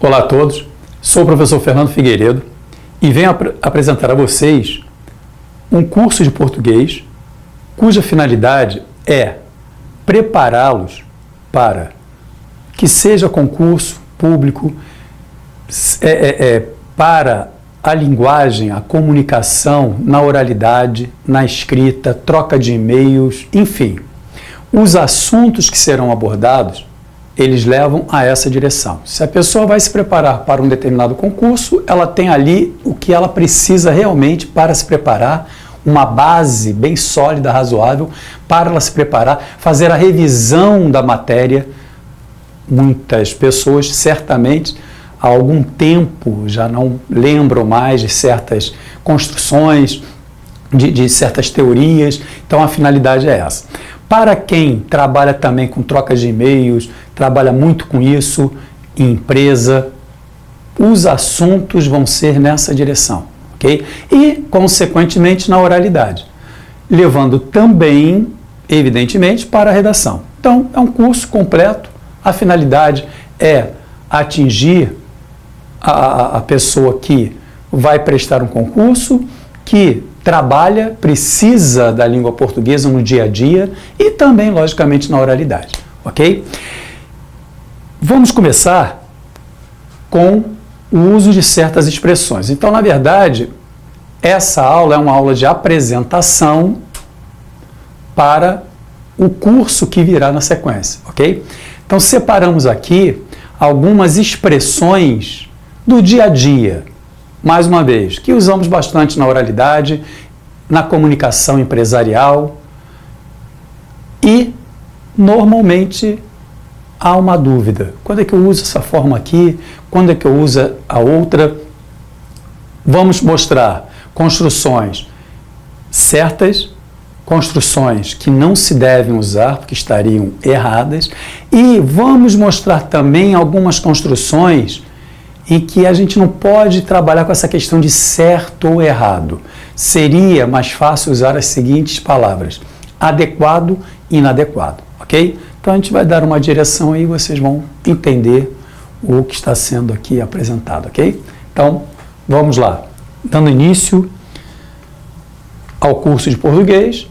Olá a todos, sou o professor Fernando Figueiredo e venho apresentar a vocês um curso de português cuja finalidade é prepará-los para que seja concurso público, para a linguagem, a comunicação, na oralidade, na escrita, troca de e-mails, enfim. Os assuntos que serão abordados, eles levam a essa direção. Se a pessoa vai se preparar para um determinado concurso, ela tem ali o que ela precisa realmente para se preparar, uma base bem sólida, razoável, para ela se preparar, fazer a revisão da matéria. Muitas pessoas, certamente, há algum tempo já não lembram mais de certas construções, de certas teorias, então a finalidade é essa. Para quem trabalha também com troca de e-mails, trabalha muito com isso, em empresa, os assuntos vão ser nessa direção, ok? E, consequentemente, na oralidade, levando também, evidentemente, para a redação. Então, é um curso completo, a finalidade é atingir a pessoa que vai prestar um concurso, que trabalha, precisa da língua portuguesa no dia a dia e também, logicamente, na oralidade, ok? Vamos começar com o uso de certas expressões. Então, na verdade, essa aula é uma aula de apresentação para o curso que virá na sequência, ok? Então, separamos aqui algumas expressões do dia a dia, mais uma vez, que usamos bastante na oralidade, na comunicação empresarial e, normalmente, há uma dúvida. Quando é que eu uso essa forma aqui? Quando é que eu uso a outra? Vamos mostrar construções certas, construções que não se devem usar porque estariam erradas, e vamos mostrar também algumas construções em que a gente não pode trabalhar com essa questão de certo ou errado. Seria mais fácil usar as seguintes palavras: adequado e inadequado, ok? Então a gente vai dar uma direção aí e vocês vão entender o que está sendo aqui apresentado, ok? Então, vamos lá. Dando início ao curso de português,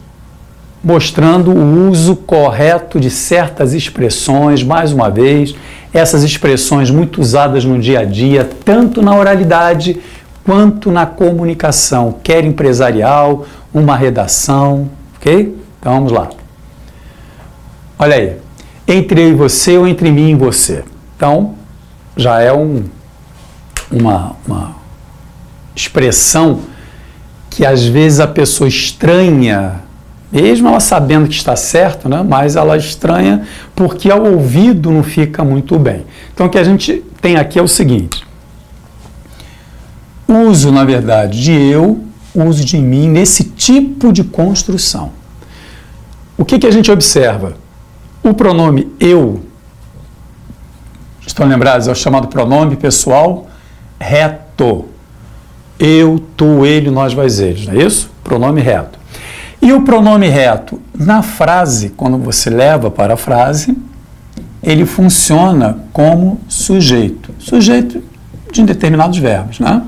mostrando o uso correto de certas expressões, mais uma vez, essas expressões muito usadas no dia a dia, tanto na oralidade quanto na comunicação, quer empresarial, uma redação, ok? Então vamos lá. Olha aí, entre eu e você ou entre mim e você. Então, já é uma expressão que às vezes a pessoa estranha, mesmo ela sabendo que está certo, né? Mas ela estranha porque ao ouvido não fica muito bem. Então o que a gente tem aqui é o seguinte: uso, na verdade, de eu, uso de mim nesse tipo de construção. O que a gente observa? O pronome eu, estão lembrados? É o chamado pronome pessoal reto. Eu, tu, ele, nós, vós, eles, não é isso? Pronome reto. E o pronome reto, na frase, quando você leva para a frase, ele funciona como sujeito. Sujeito de determinados verbos, né?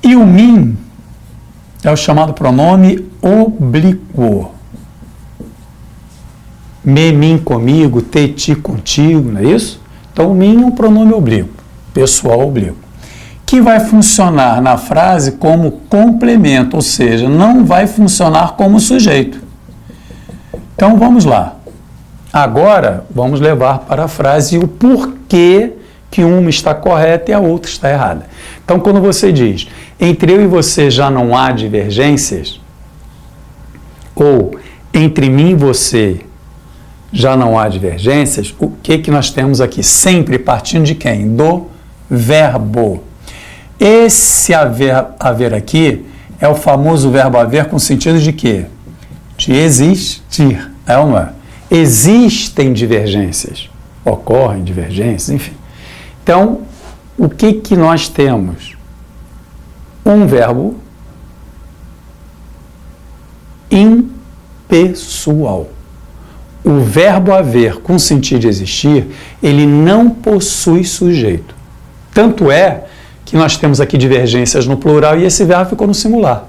E o mim é o chamado pronome oblíquo. Me, mim, comigo, te, ti, contigo, não é isso? Então, o mim é um pronome oblíquo, pessoal oblíquo, que vai funcionar na frase como complemento, ou seja, não vai funcionar como sujeito. Então, vamos lá. Agora, vamos levar para a frase o porquê que uma está correta e a outra está errada. Então, quando você diz, entre eu e você já não há divergências, ou entre mim e você já não há divergências, o que nós temos aqui? Sempre partindo de quem? Do verbo. Esse haver aqui é o famoso verbo haver com sentido de quê? De existir. É uma. Existem divergências, ocorrem divergências, enfim. Então, o que nós temos? Um verbo impessoal. o verbo haver com sentido de existir, ele não possui sujeito. Tanto é que nós temos aqui divergências no plural e esse verbo ficou no singular,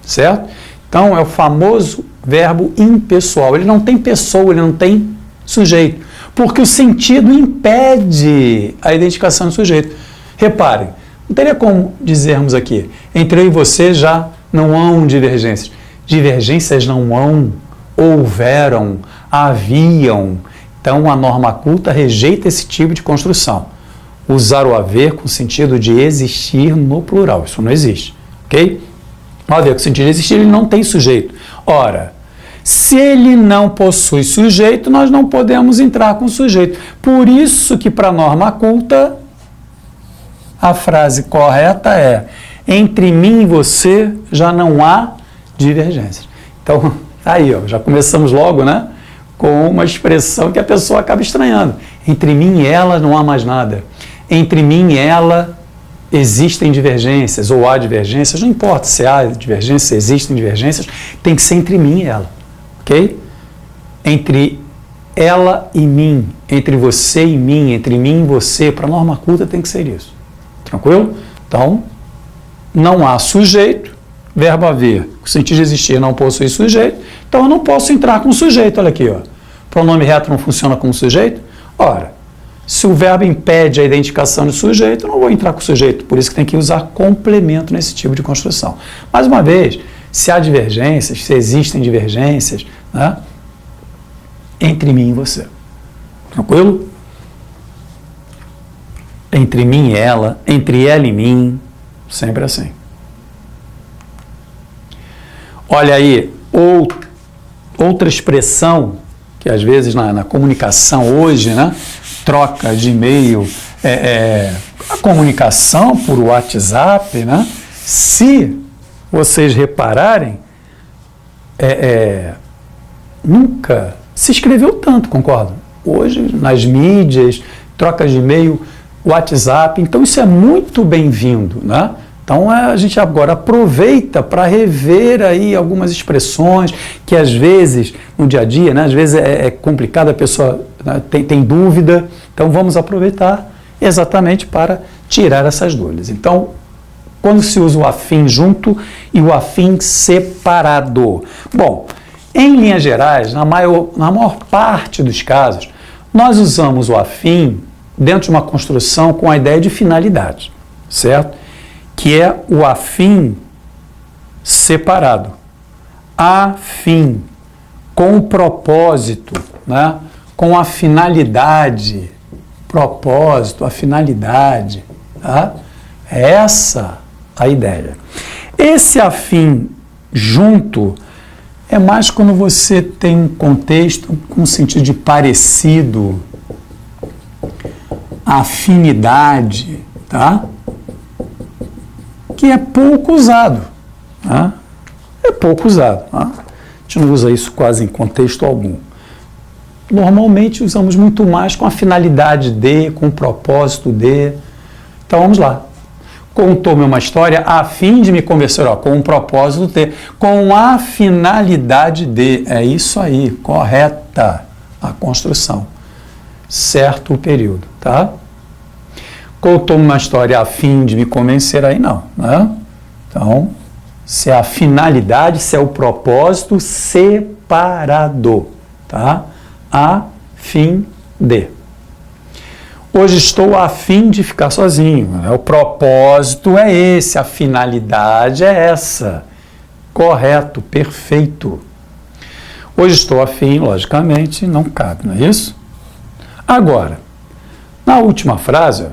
certo? Então, é o famoso verbo impessoal. Ele não tem pessoa, ele não tem sujeito, porque o sentido impede a identificação do sujeito. Reparem, não teria como dizermos aqui, entre eu e você já não há divergências. Divergências não hão, houveram, haviam. Então, a norma culta rejeita esse tipo de construção. Usar o haver com sentido de existir no plural. Isso não existe, ok? O haver com sentido de existir, ele não tem sujeito. Ora, se ele não possui sujeito, nós não podemos entrar com sujeito. Por isso que, para a norma culta, a frase correta é: entre mim e você já não há divergências. Então, aí, ó, já começamos logo, né, com uma expressão que a pessoa acaba estranhando. Entre mim e ela não há mais nada. Entre mim e ela existem divergências, ou há divergências, não importa se há divergências, se existem divergências, tem que ser entre mim e ela, ok? Entre ela e mim, entre você e mim, entre mim e você, para a norma culta tem que ser isso. Tranquilo? Então, não há sujeito, verbo haver, o sentido de existir não possui sujeito, então eu não posso entrar com sujeito, olha aqui, ó. Pronome reto não funciona como sujeito? Ora, se o verbo impede a identificação do sujeito, eu não vou entrar com o sujeito, por isso que tem que usar complemento nesse tipo de construção. Mais uma vez, se há divergências, se existem divergências, né, entre mim e você. Tranquilo? Entre mim e ela, entre ela e mim, sempre assim. Olha aí, outra expressão que às vezes na comunicação hoje, né, troca de e-mail, a comunicação por WhatsApp, né, se vocês repararem, nunca se escreveu tanto, concordam? Hoje, nas mídias, trocas de e-mail, WhatsApp, então isso é muito bem-vindo, né? Então a gente agora aproveita para rever aí algumas expressões que às vezes, no dia a dia, né, às vezes é complicado, a pessoa, né, tem dúvida, então vamos aproveitar exatamente para tirar essas dúvidas. Então, quando se usa o afim junto e o afim separado. Bom, em linhas gerais, na maior parte dos casos, nós usamos o afim dentro de uma construção com a ideia de finalidade, certo? Que é o afim separado. Afim, com o propósito, né? Com a finalidade, propósito, a finalidade, tá? É essa a ideia. Esse afim junto é mais quando você tem um contexto com sentido de parecido, afinidade, tá? Que é pouco usado, tá? É pouco usado, tá? A gente não usa isso quase em contexto algum. Normalmente usamos muito mais com a finalidade de, com o propósito de. Então vamos lá. Contou-me uma história a fim de me convencer, ó, com o propósito de, com a finalidade de. É isso aí, correta a construção. Certo o período, tá? Contou-me uma história a fim de me convencer, aí não, né? Então, se é a finalidade, se é o propósito separado, tá? A fim de. Hoje estou a fim de ficar sozinho, né? O propósito é esse, a finalidade é essa. Correto, perfeito. Hoje estou a fim, logicamente, não cabe, não é isso? Agora, na última frase,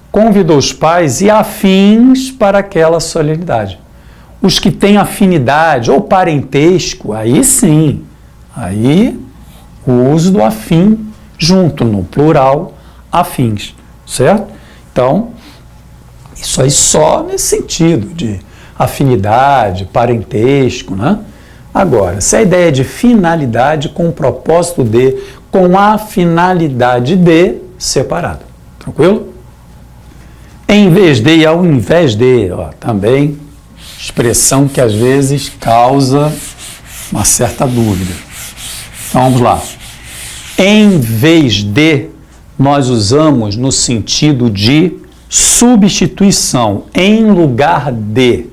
convidou os pais e afins para aquela solenidade. Os que têm afinidade ou parentesco, aí sim, aí o uso do afim junto, no plural, afins, certo? Então, isso aí só nesse sentido de afinidade, parentesco, né? Agora, se a ideia é de finalidade com o propósito de, com a finalidade de, separado, tranquilo? Em vez de e ao invés de, ó, também expressão que às vezes causa uma certa dúvida. Então vamos lá. Em vez de, nós usamos no sentido de substituição, em lugar de.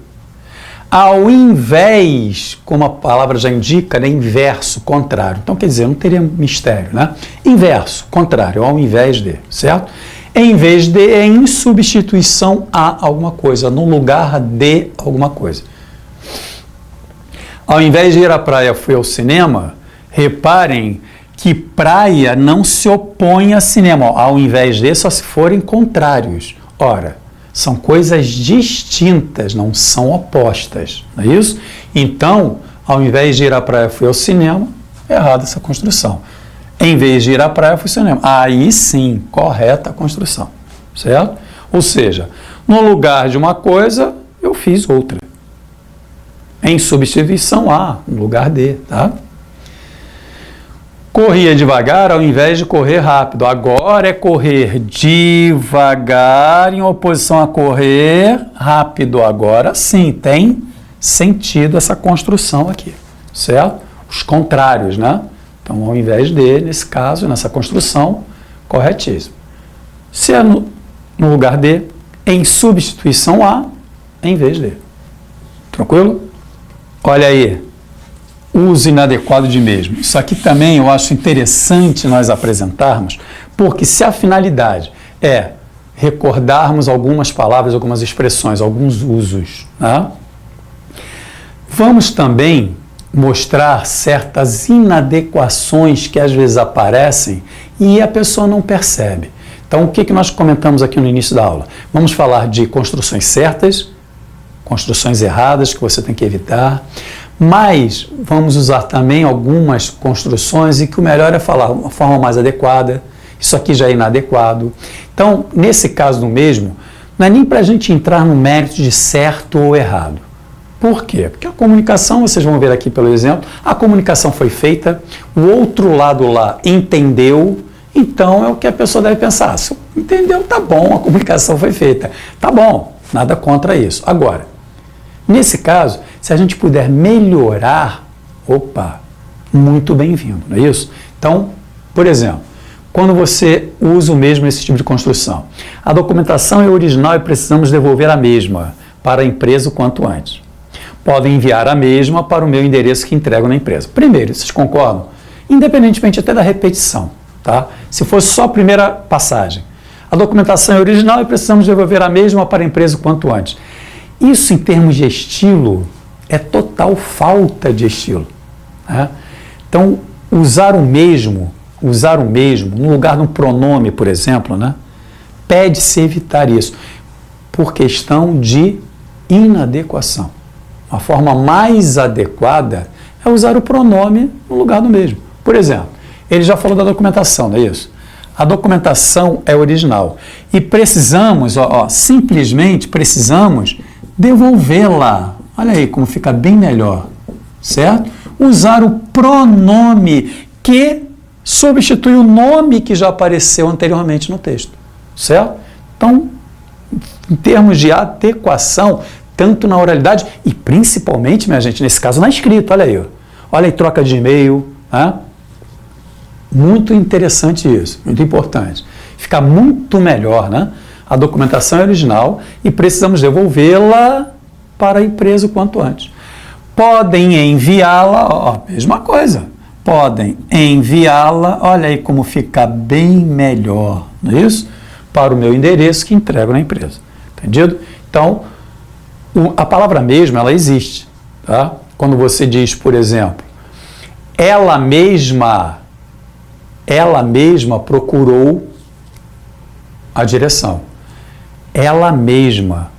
Ao invés, como a palavra já indica, né, inverso, contrário. Então, quer dizer, não teria mistério, né? Inverso, contrário, ao invés de, certo? Em vez de, é em substituição a alguma coisa, no lugar de alguma coisa. Ao invés de ir à praia, fui ao cinema. Reparem que praia não se opõe a cinema. Ao invés de, só se forem contrários. Ora, são coisas distintas, não são opostas, não é isso? Então, ao invés de ir à praia, fui ao cinema, é errada essa construção. Em vez de ir à praia, fui ao cinema. Aí sim, correta a construção, certo? Ou seja, no lugar de uma coisa, eu fiz outra. Em substituição a, no lugar de, tá? Corria devagar ao invés de correr rápido. Agora é correr devagar em oposição a correr rápido. Agora sim, tem sentido essa construção aqui, certo? Os contrários, né? Então, ao invés de, nesse caso, nessa construção, corretíssimo. Se é no lugar de, em substituição a, em vez de. Tranquilo? Olha aí. Uso inadequado de mesmo. Isso aqui também eu acho interessante nós apresentarmos, porque se a finalidade é recordarmos algumas palavras, algumas expressões, alguns usos, né? Vamos também mostrar certas inadequações que às vezes aparecem e a pessoa não percebe. Então, o que nós comentamos aqui no início da aula? Vamos falar de construções certas, construções erradas que você tem que evitar, mas vamos usar também algumas construções e que o melhor é falar uma forma mais adequada. Isso aqui já é inadequado. Então, nesse caso do mesmo, não é nem para a gente entrar no mérito de certo ou errado. Por quê? Porque a comunicação, vocês vão ver aqui pelo exemplo, a comunicação foi feita, o outro lado lá entendeu, então é o que a pessoa deve pensar. Se entendeu, tá bom, a comunicação foi feita. Tá bom, nada contra isso. Agora, nesse caso, se a gente puder melhorar, opa, muito bem-vindo, não é isso? Então, por exemplo, quando você usa o mesmo esse tipo de construção, a documentação é original e precisamos devolver a mesma para a empresa o quanto antes. Podem enviar a mesma para o meu endereço que entrego na empresa. Primeiro, vocês concordam? Independentemente até da repetição, tá? Se fosse só a primeira passagem, a documentação é original e precisamos devolver a mesma para a empresa o quanto antes. Isso, em termos de estilo, é total falta de estilo, né? Então, usar o mesmo no lugar de um pronome, por exemplo, né? Pede-se evitar isso, por questão de inadequação. Uma forma mais adequada é usar o pronome no lugar do mesmo. Por exemplo, ele já falou da documentação, não é isso? A documentação é original e precisamos, simplesmente precisamos devolvê-la. Olha aí como fica bem melhor, certo? Usar o pronome que substitui o nome que já apareceu anteriormente no texto, certo? Então, em termos de adequação, tanto na oralidade e principalmente, minha gente, nesse caso na escrita, olha aí. Olha aí, troca de e-mail, né? Muito interessante isso, muito importante. Fica muito melhor, né? A documentação é original e precisamos devolvê-la para a empresa o quanto antes. Podem enviá-la, mesma coisa. Podem enviá-la, olha aí como fica bem melhor, não é isso? Para o meu endereço que entrego na empresa. Entendido? Então, a palavra mesma, ela existe, tá? Quando você diz, por exemplo, ela mesma procurou a direção. Ela mesma,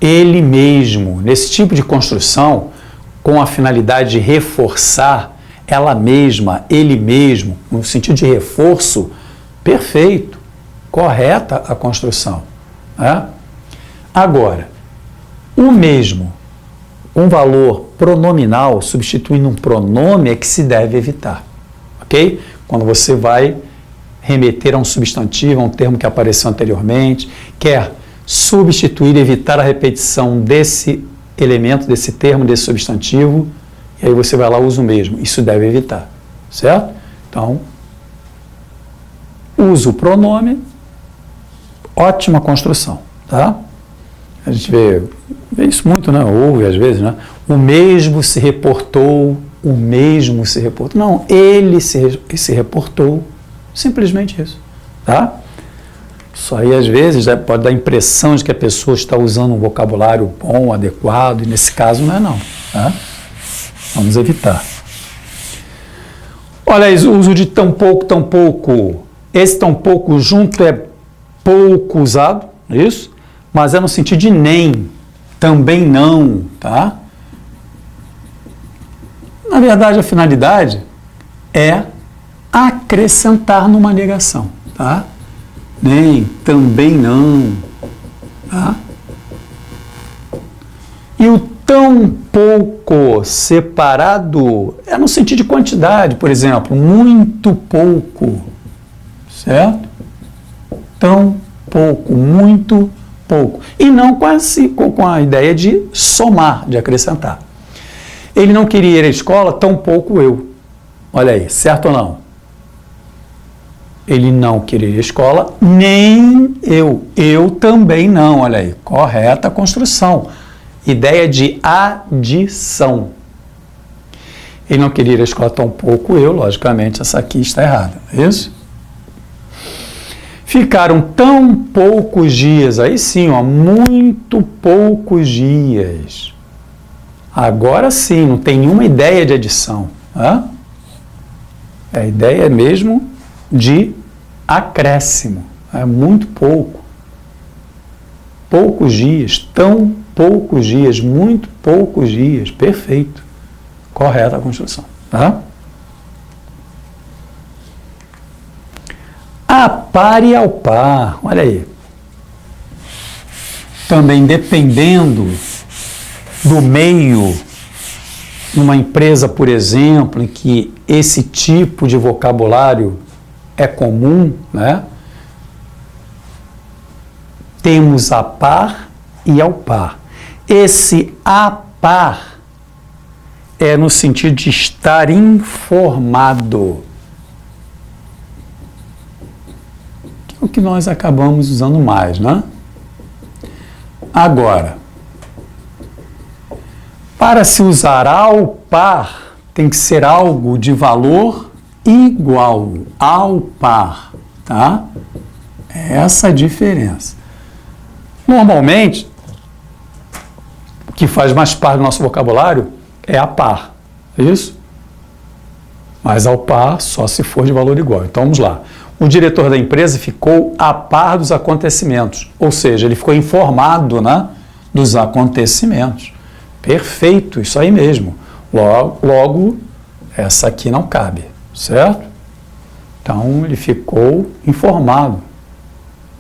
ele mesmo, nesse tipo de construção, com a finalidade de reforçar, ela mesma, ele mesmo, no sentido de reforço, perfeito, correta a construção, né? Agora, o mesmo, um valor pronominal, substituindo um pronome, é que se deve evitar, ok? Quando você vai remeter a um substantivo, a um termo que apareceu anteriormente, quer substituir, evitar a repetição desse elemento, desse termo, desse substantivo, e aí você vai lá e usa o mesmo. Isso deve evitar, certo? Então, usa o pronome, ótima construção, tá? A gente vê isso muito, né? Ouve às vezes, né? O mesmo se reportou, o mesmo se reportou. Não, ele se reportou, simplesmente isso, tá? Isso aí às vezes pode dar a impressão de que a pessoa está usando um vocabulário bom, adequado, e nesse caso não é não, tá? Vamos evitar. Olha aí, o uso de tão pouco, tão pouco. Esse tão pouco junto é pouco usado, isso? Mas é no sentido de nem, também não, tá? Na verdade, a finalidade é acrescentar numa negação, tá? Nem, também não, tá? E o tão pouco separado é no sentido de quantidade, por exemplo, muito pouco, certo? Tão pouco, muito pouco. E não com a ideia de somar, de acrescentar. Ele não queria ir à escola, tão pouco eu. Olha aí, certo ou não? Ele não queria ir à escola, nem eu. Eu também não, olha aí. Correta a construção. Ideia de adição. Ele não queria ir à escola, tão pouco eu, logicamente, essa aqui está errada, é isso? Ficaram tão poucos dias, aí sim, ó, muito poucos dias. Agora sim, não tem nenhuma ideia de adição. Tá? A ideia é mesmo de acréscimo. É muito pouco. Poucos dias, tão poucos dias, muito poucos dias. Perfeito. Correta a construção. Tá? A par e ao par, olha aí. Também dependendo do meio, numa empresa, por exemplo, em que esse tipo de vocabulário é comum, né? Temos a par e ao par. Esse a par é no sentido de estar informado. O que nós acabamos usando mais, né? Agora, para se usar ao par, tem que ser algo de valor igual, ao par, tá? Essa é a diferença. Normalmente, o que faz mais parte do nosso vocabulário é a par, é isso? Mas ao par só se for de valor igual. Então vamos lá. O diretor da empresa ficou a par dos acontecimentos, ou seja, ele ficou informado, né, dos acontecimentos. Perfeito, isso aí mesmo. Logo, essa aqui não cabe, certo? Então, ele ficou informado,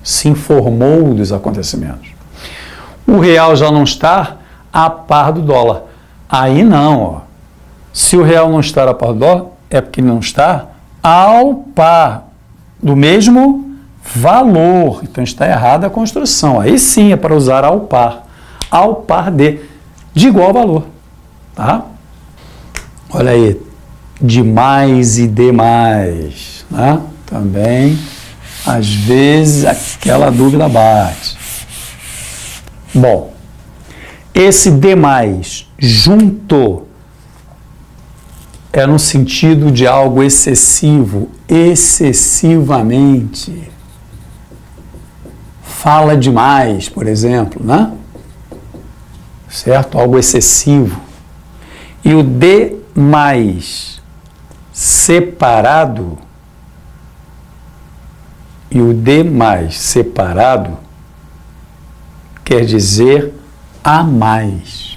se informou dos acontecimentos. O real já não está a par do dólar. Aí não, ó. Se o real não está a par do dólar, é porque ele não está ao par do mesmo valor. Então, está errada a construção. Aí sim é para usar ao par de igual valor, tá? Olha aí, de mais e demais, né? Também, às vezes, aquela dúvida bate. Bom, esse demais junto é no sentido de algo excessivo, excessivamente. Fala demais, por exemplo, né? Certo? Algo excessivo. E o demais separado, quer dizer a mais,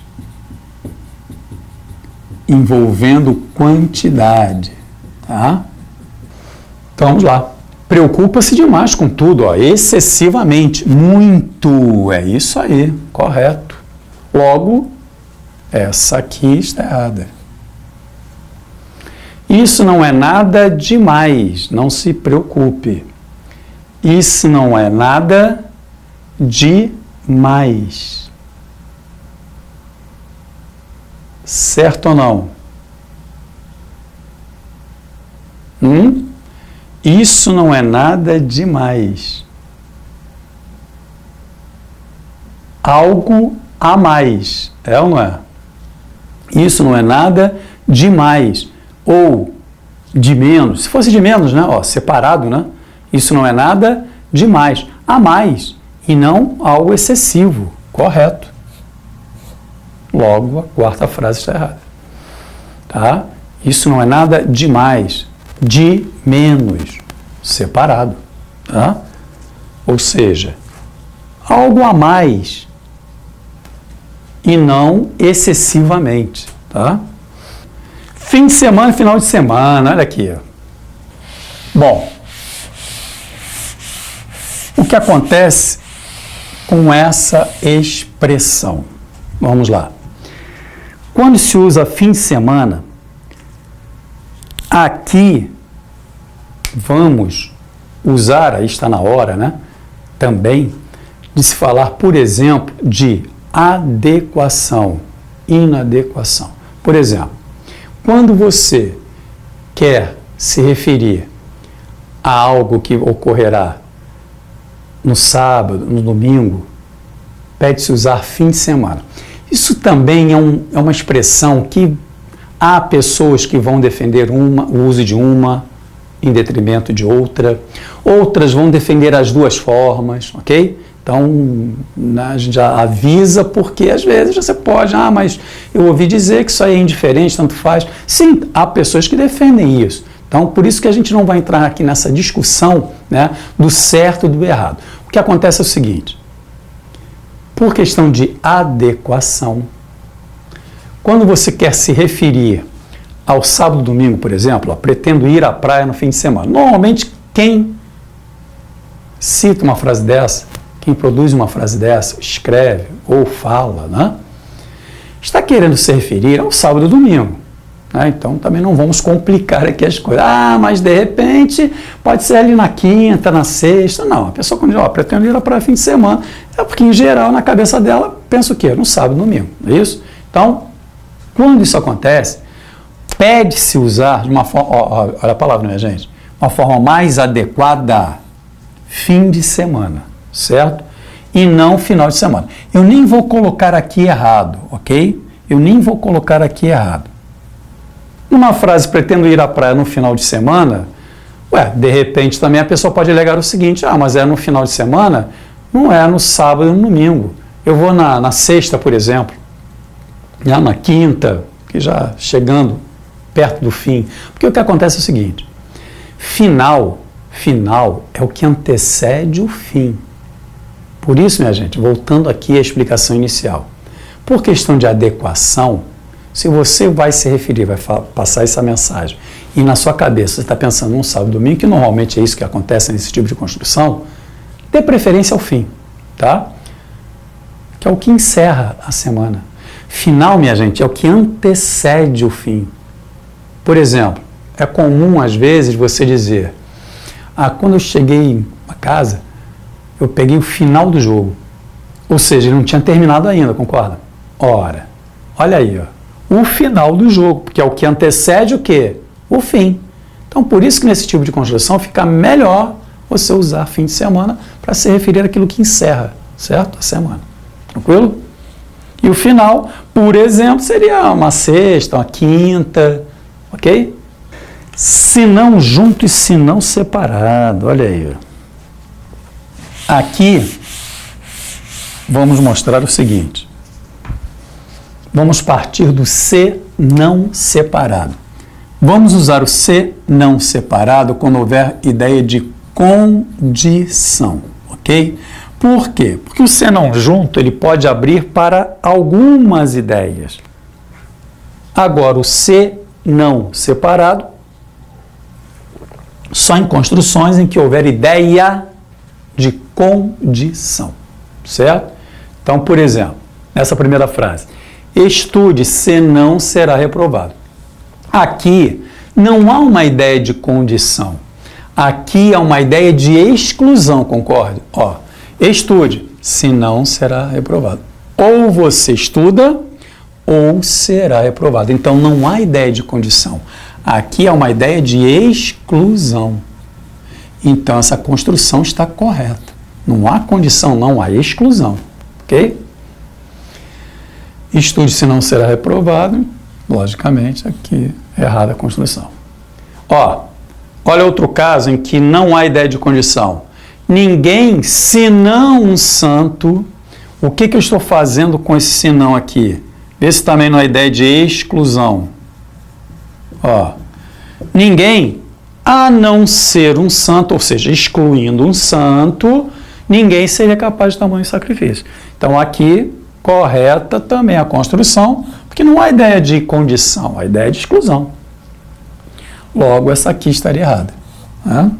envolvendo quantidade, tá? Então vamos lá. Preocupa-se demais com tudo, ó, excessivamente, muito, é isso aí, correto. Logo, essa aqui está errada. Isso não é nada demais, não se preocupe. Isso não é nada demais. Certo ou não? Isso não é nada demais. Algo a mais, é ou não é? Isso não é nada demais. Ou de menos. Se fosse de menos, né? Ó, separado, né? Isso não é nada demais. A mais. E não algo excessivo. Correto. Logo, a quarta frase está errada. Tá? Isso não é nada demais. De menos. Separado. Tá? Ou seja, algo a mais e não excessivamente. Tá? Fim de semana e final de semana. Olha aqui. Ó. Bom, o que acontece com essa expressão? Vamos lá. Quando se usa fim de semana, aqui vamos usar, aí está na hora, né? Também, de se falar, por exemplo, de adequação, inadequação. Por exemplo, quando você quer se referir a algo que ocorrerá no sábado, no domingo, pede-se usar fim de semana. Isso também é uma expressão que há pessoas que vão defender o uso de uma em detrimento de outra, outras vão defender as duas formas, ok? Então, a gente já avisa, porque às vezes você pode, mas eu ouvi dizer que isso aí é indiferente, tanto faz. Sim, há pessoas que defendem isso. Então, por isso que a gente não vai entrar aqui nessa discussão, né, do certo e do errado. O que acontece é o seguinte, por questão de adequação, quando você quer se referir ao sábado e domingo, por exemplo, pretendo ir à praia no fim de semana. Normalmente, quem cita uma frase dessa, quem produz uma frase dessa, escreve ou fala, né, está querendo se referir ao sábado e domingo. Né? Então, também não vamos complicar aqui as coisas. Mas de repente, pode ser ali na quinta, na sexta. Não, a pessoa quando diz, pretendo ir à praia no fim de semana, é porque, em geral, na cabeça dela, pensa o quê? No sábado e domingo, não é isso? Então, quando isso acontece, pede-se usar de uma forma, olha a palavra, minha gente, uma forma mais adequada, fim de semana, certo? E não final de semana. Eu nem vou colocar aqui errado, ok? Eu nem vou colocar aqui errado. Numa frase, pretendo ir à praia no final de semana, de repente também a pessoa pode alegar o seguinte, mas é no final de semana, não é no sábado e no domingo. Eu vou na sexta, por exemplo, na quinta, que já chegando perto do fim. Porque o que acontece é o seguinte, final é o que antecede o fim. Por isso, minha gente, voltando aqui à explicação inicial, por questão de adequação, se você vai se referir, vai passar essa mensagem, e na sua cabeça você está pensando num sábado e domingo, que normalmente é isso que acontece nesse tipo de construção, dê preferência ao fim, tá? Que é o que encerra a semana. Final, minha gente, é o que antecede o fim. Por exemplo, é comum às vezes você dizer, quando eu cheguei a casa, eu peguei o final do jogo. Ou seja, ele não tinha terminado ainda, concorda? Ora, olha aí, o final do jogo, porque é o que antecede o quê? O fim. Então, por isso que nesse tipo de construção fica melhor você usar fim de semana para se referir àquilo que encerra, certo? A semana. Tranquilo? E o final, por exemplo, seria uma sexta, uma quinta, ok? Se não junto e se não separado, olha aí. Aqui, vamos mostrar o seguinte. Vamos partir do se não separado. Vamos usar o se não separado quando houver ideia de condição, ok? Por quê? Porque o se não junto, ele pode abrir para algumas ideias. Agora, o se não separado, só em construções em que houver ideia de condição, certo? Então, por exemplo, nessa primeira frase, estude, senão será reprovado. Aqui não há uma ideia de condição. Aqui há uma ideia de exclusão, concorda? Estude, senão será reprovado. Ou você estuda, ou será reprovado. Então não há ideia de condição. Aqui há uma ideia de exclusão. então essa construção está correta. Não há condição, não há exclusão. Ok? Estude se não será reprovado. Logicamente, aqui é errada a construção. Olha outro caso em que não há ideia de condição. Ninguém, senão um santo. O que eu estou fazendo com esse senão aqui? Vê se também não há ideia de exclusão. Ninguém, a não ser um santo, ou seja, excluindo um santo, ninguém seria capaz de tamanho sacrifício. Então, aqui, correta também a construção, porque não há ideia de condição, há ideia de exclusão. Logo, essa aqui estaria errada. Né?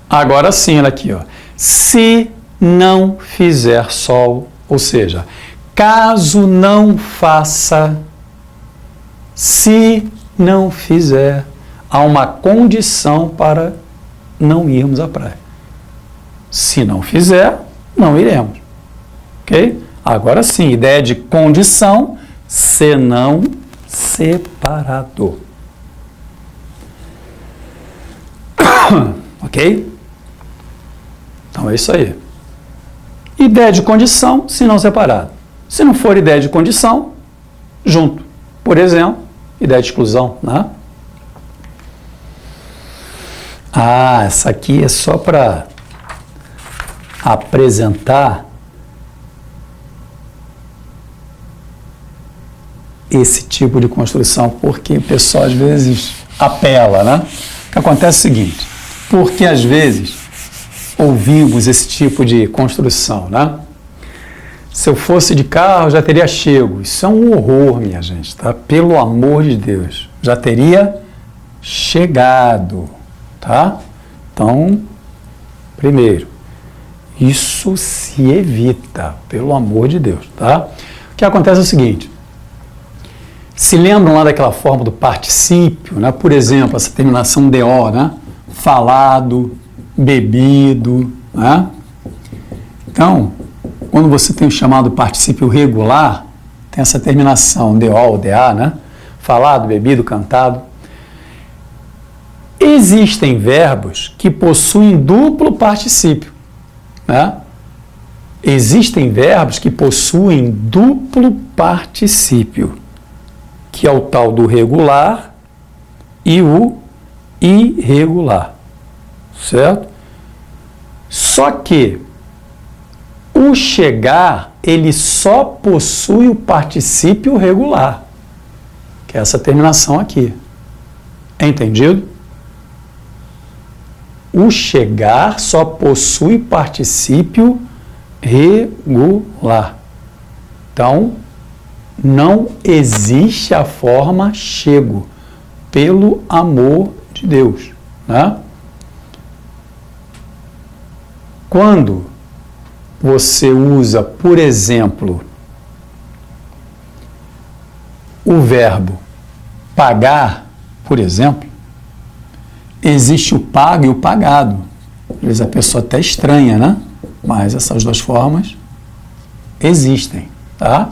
Agora sim, olha aqui. Se não fizer sol, ou seja, caso não faça, se não fizer, há uma condição para não irmos à praia. Se não fizer, não iremos. Ok? Agora sim, ideia de condição, senão separado. Ok? Então é isso aí. Ideia de condição, se não separado. Se não for ideia de condição, junto. Por exemplo, ideia de exclusão, né? Essa aqui é só para apresentar esse tipo de construção, porque o pessoal às vezes apela, né? O que acontece é o seguinte, porque às vezes ouvimos esse tipo de construção, né? Se eu fosse de carro, já teria chego. Isso é um horror, minha gente, tá? Pelo amor de Deus. Já teria chegado, tá? Então, primeiro, isso se evita, pelo amor de Deus, tá? O que acontece é o seguinte, se lembram lá daquela forma do particípio, né? Por exemplo, essa terminação DO, né? Falado, bebido, né? Então, quando você tem o chamado particípio regular, tem essa terminação DO ou DA, né? Falado, bebido, cantado. Existem verbos que possuem duplo particípio, né? Existem verbos que possuem duplo particípio, que é o tal do regular e o irregular, certo? Só que o chegar, ele só possui o particípio regular, que é essa terminação aqui. É entendido? O chegar só possui particípio regular. Então, não existe a forma chego, pelo amor de Deus, né? Quando você usa, por exemplo, o verbo pagar, por exemplo, existe o pago e o pagado. Às vezes a pessoa até estranha, né? Mas essas duas formas existem, tá?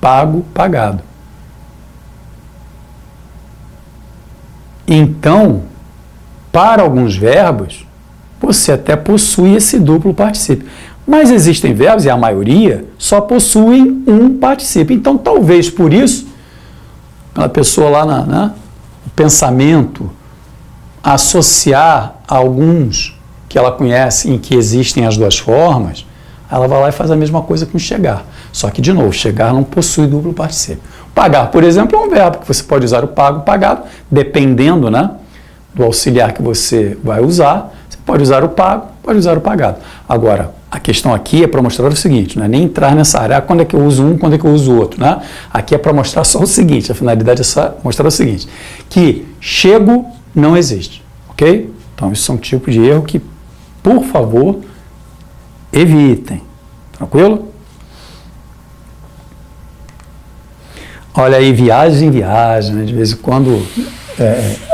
Pago, pagado. Então, para alguns verbos, você até possui esse duplo particípio. Mas existem verbos, e a maioria, só possuem um particípio. Então, talvez por isso, a pessoa lá no pensamento, associar alguns que ela conhece em que existem as duas formas, ela vai lá e faz a mesma coisa com chegar. Só que, de novo, chegar não possui duplo particípio. Pagar, por exemplo, é um verbo que você pode usar o pago, pagado, dependendo, né, do auxiliar que você vai usar. Você pode usar o pago, pode usar o pagado. Agora, a questão aqui é para mostrar o seguinte, não é nem entrar nessa área, quando é que eu uso um, quando é que eu uso o outro, né? Aqui é para mostrar só o seguinte, a finalidade é só mostrar o seguinte, que chego não existe, ok? Então, isso são tipos de erro que, por favor, evitem, tranquilo? Olha aí, viagem, né? De vez em quando,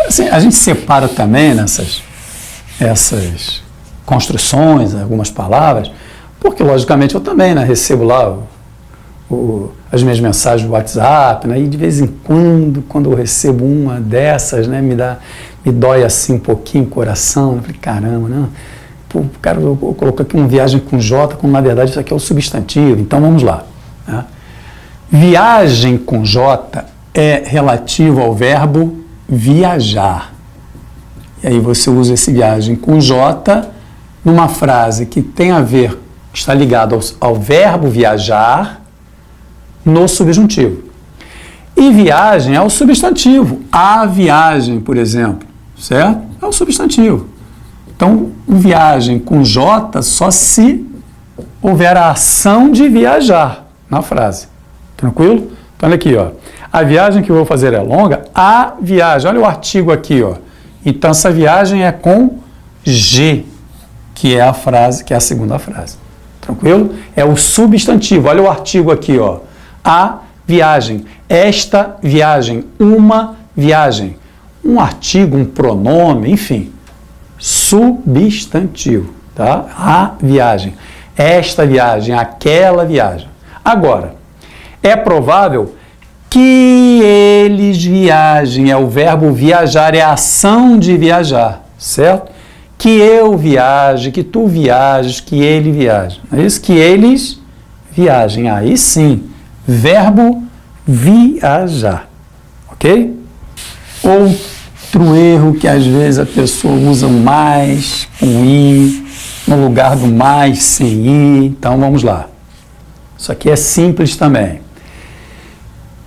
assim, a gente separa também nessas construções, algumas palavras, porque, logicamente, eu também, né, recebo lá as minhas mensagens do WhatsApp, né, e de vez em quando eu recebo uma dessas, né, me me dói assim um pouquinho o coração. Eu falei, caramba, não. Pô, cara, eu coloquei aqui uma viagem com J, quando na verdade isso aqui é o substantivo. Então vamos lá. Né? Viagem com J é relativo ao verbo viajar. E aí você usa esse viagem com J numa frase que tem a ver, está ligado ao verbo viajar no subjuntivo. E viagem é o substantivo. A viagem, por exemplo, certo? É o substantivo. Então, viagem com J só se houver a ação de viajar na frase. Tranquilo? Então, olha aqui, ó. A viagem que eu vou fazer é longa. A viagem, olha o artigo aqui, ó. Então, essa viagem é com G, que é a frase, que é a segunda frase. Tranquilo? É o substantivo. Olha o artigo aqui, ó. A viagem, esta viagem, uma viagem. Um artigo, um pronome, enfim. Substantivo, tá? A viagem, esta viagem, aquela viagem. Agora, é provável que eles viajem, é o verbo viajar, é a ação de viajar, certo? Que eu viaje, que tu viajes, que ele viaje. É isso? Que eles viajem. Aí sim, verbo viajar, ok? Outro erro que às vezes a pessoa usa o mais com i, no lugar do mais sem i. Então vamos lá. Isso aqui é simples também.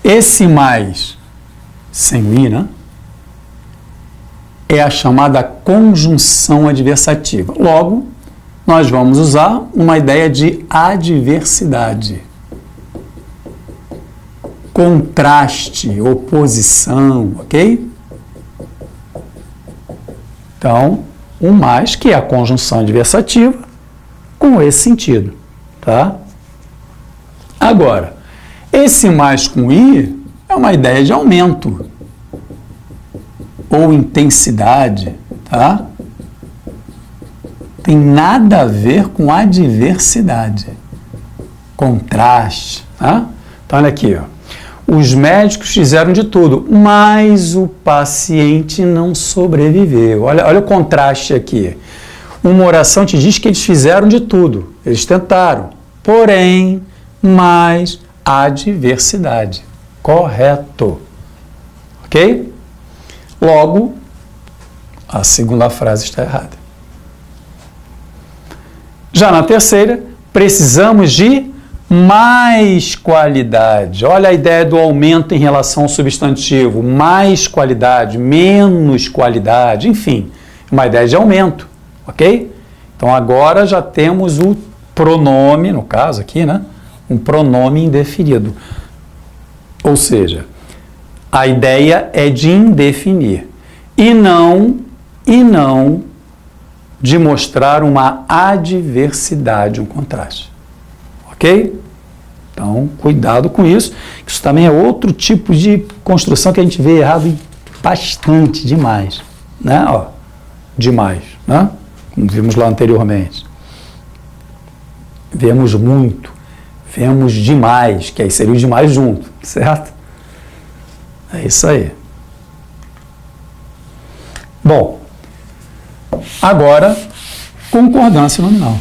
Esse mais sem o i, né? É a chamada conjunção adversativa. Logo, nós vamos usar uma ideia de adversidade. Contraste, oposição, ok? Então, o mais, que é a conjunção adversativa, com esse sentido, tá? Agora, esse mais com i é uma ideia de aumento ou intensidade, tá? Tem nada a ver com adversidade, contraste, tá? Então, olha aqui, ó. Os médicos fizeram de tudo, mas o paciente não sobreviveu. Olha o contraste aqui. Uma oração te diz que eles fizeram de tudo, eles tentaram, porém, mais adversidade. Correto. Ok? Logo, a segunda frase está errada. Já na terceira, precisamos de mais qualidade. Olha a ideia do aumento em relação ao substantivo. Mais qualidade, menos qualidade, enfim, uma ideia de aumento, ok? Então agora já temos o pronome, no caso aqui, né? Um pronome indefinido. Ou seja, a ideia é de indefinir e não de mostrar uma adversidade, um contraste. Ok? Então, cuidado com isso. Isso também é outro tipo de construção que a gente vê errado bastante, demais. Né? Ó, demais, né? Como vimos lá anteriormente. Vemos muito, vemos demais, que aí seria o demais junto, certo? É isso aí. Bom, agora, concordância nominal.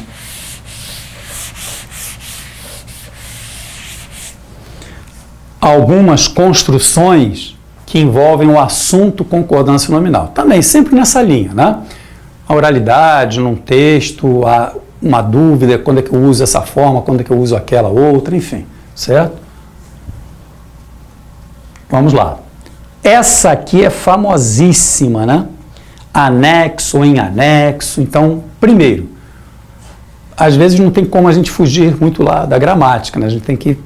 Algumas construções que envolvem o assunto concordância nominal. Também sempre nessa linha, né? A oralidade, num texto, uma dúvida, quando é que eu uso essa forma, quando é que eu uso aquela outra, enfim, certo? Vamos lá. Essa aqui é famosíssima, né? Anexo ou em anexo. Então, primeiro, às vezes não tem como a gente fugir muito lá da gramática, né? A gente tem que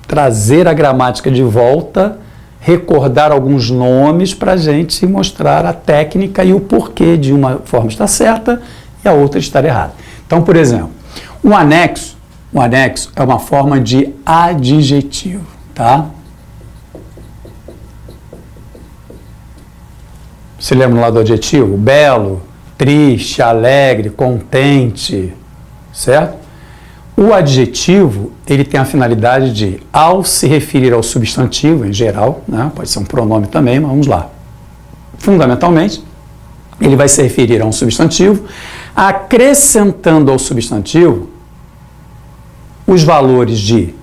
trazer a gramática de volta, recordar alguns nomes para a gente mostrar a técnica e o porquê de uma forma estar certa e a outra estar errada. Então, por exemplo, o anexo é uma forma de adjetivo, tá? Você lembra lá do adjetivo? Belo, triste, alegre, contente, certo? O adjetivo, ele tem a finalidade de, ao se referir ao substantivo, em geral, né, pode ser um pronome também, mas vamos lá. Fundamentalmente, ele vai se referir a um substantivo, acrescentando ao substantivo os valores de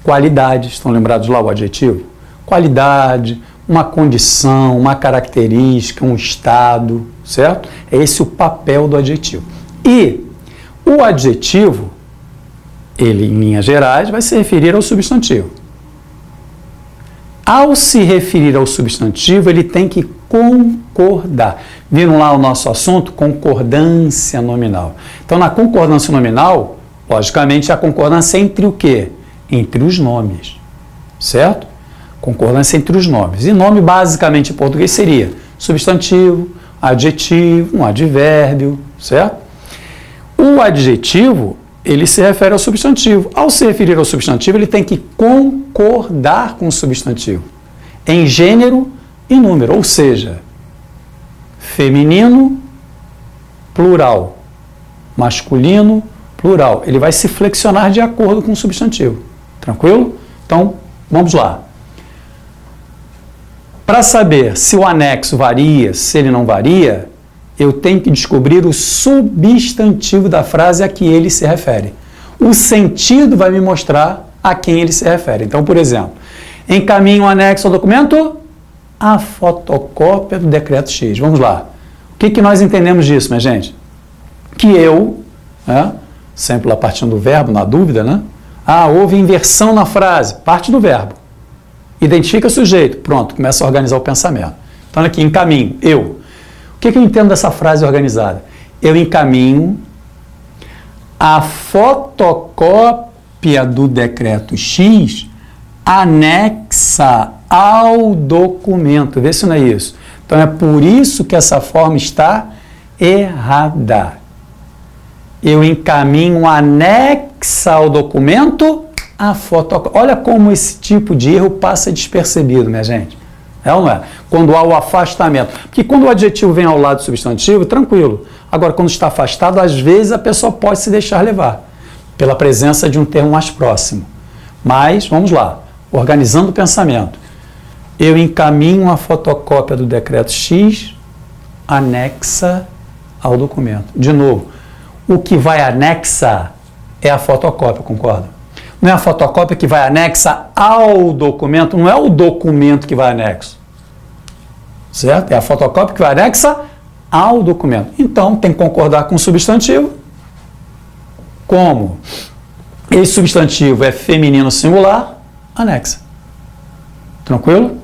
qualidade, estão lembrados lá o adjetivo? Qualidade, uma condição, uma característica, um estado, certo? É esse o papel do adjetivo. E o adjetivo, ele, em linhas gerais, vai se referir ao substantivo. Ao se referir ao substantivo, ele tem que concordar. Viram lá o nosso assunto? Concordância nominal. Então, na concordância nominal, logicamente, a concordância entre o quê? Entre os nomes, certo? Concordância entre os nomes. E nome, basicamente, em português seria substantivo, adjetivo, um advérbio, certo? O adjetivo, ele se refere ao substantivo. Ao se referir ao substantivo, ele tem que concordar com o substantivo em gênero e número, ou seja, feminino, plural, masculino, plural. Ele vai se flexionar de acordo com o substantivo. Tranquilo? Então, vamos lá. Para saber se o anexo varia, se ele não varia, eu tenho que descobrir o substantivo da frase a que ele se refere. O sentido vai me mostrar a quem ele se refere. Então, por exemplo, encaminho o anexo ao documento, a fotocópia do decreto X. Vamos lá. O que nós entendemos disso, minha gente? Que eu, sempre lá partindo do verbo, na dúvida, né? Houve inversão na frase, parte do verbo. Identifica o sujeito, pronto, começa a organizar o pensamento. Então, olha aqui, encaminho, eu. O que eu entendo dessa frase organizada? Eu encaminho a fotocópia do decreto X anexa ao documento. Vê se não é isso. Então, é por isso que essa forma está errada. Eu encaminho anexa ao documento a fotocópia. Olha como esse tipo de erro passa despercebido, minha gente. É ou não é? Quando há o afastamento. Porque quando o adjetivo vem ao lado do substantivo, tranquilo. Agora, quando está afastado, às vezes a pessoa pode se deixar levar pela presença de um termo mais próximo. Mas, vamos lá, organizando o pensamento. Eu encaminho a fotocópia do decreto X anexa ao documento. De novo, o que vai anexa é a fotocópia, concorda? Não é a fotocópia que vai anexa ao documento, não é o documento que vai anexo. Certo? É a fotocópia que vai anexa ao documento. Então, tem que concordar com o substantivo. Como esse substantivo é feminino singular, anexa. Tranquilo?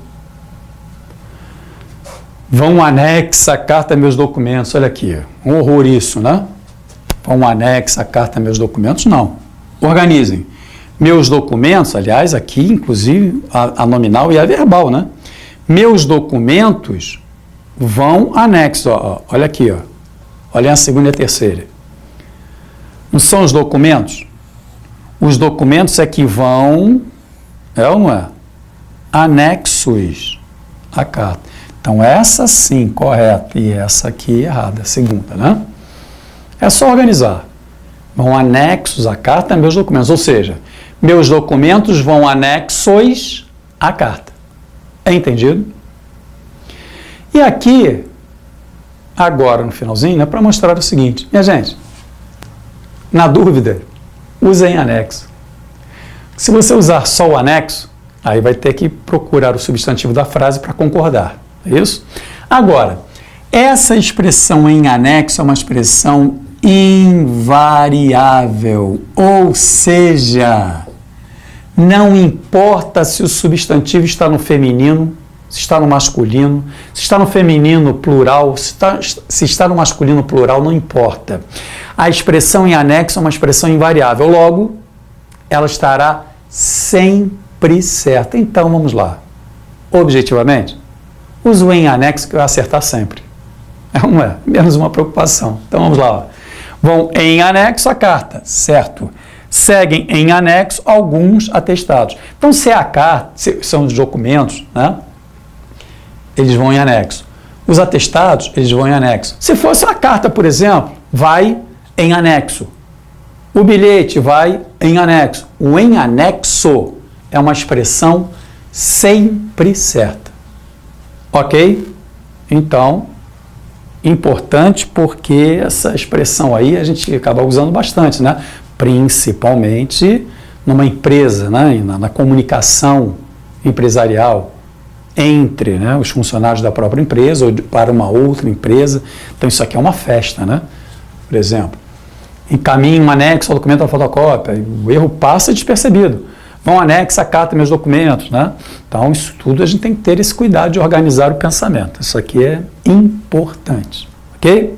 Vão anexa a carta a meus documentos. Olha aqui, um horror isso, né? Vão anexa a carta a meus documentos? Não. Organizem. Meus documentos, aliás, aqui, inclusive, a nominal e a verbal, né? Meus documentos vão anexo. Olha aqui, olha a segunda e a terceira. Não são os documentos? Os documentos é que vão, ou não é? Anexos à carta. Então, essa sim, correta, e essa aqui errada, a segunda, né? É só organizar. Vão anexos à carta, meus documentos, ou seja, meus documentos vão anexos à carta. É entendido? E aqui, agora no finalzinho, é para mostrar o seguinte. Minha gente, na dúvida, usem anexo. Se você usar só o anexo, aí vai ter que procurar o substantivo da frase para concordar. É isso? Agora, essa expressão em anexo é uma expressão invariável, ou seja, não importa se o substantivo está no feminino, se está no masculino, se está no feminino plural, se está no masculino plural, não importa. A expressão em anexo é uma expressão invariável, logo, ela estará sempre certa. Então, vamos lá. Objetivamente, uso o em anexo que vai acertar sempre. Menos uma preocupação. Então, vamos lá. Vão em anexo à carta, certo? Seguem em anexo alguns atestados. Então, se é a carta, são os documentos, né? Eles vão em anexo. Os atestados, eles vão em anexo. Se fosse uma carta, por exemplo, vai em anexo. O bilhete vai em anexo. O em anexo é uma expressão sempre certa. Ok? Então, Importante porque essa expressão aí a gente acaba usando bastante, né? Principalmente numa empresa, né? na comunicação empresarial entre, né, os funcionários da própria empresa ou para uma outra empresa. Então isso aqui é uma festa, né? Por exemplo, encaminhe um anexo ao documento da fotocópia, o erro passa despercebido. Vão anexar, acata meus documentos, né? Então isso tudo a gente tem que ter esse cuidado de organizar o pensamento. Isso aqui é importante, ok?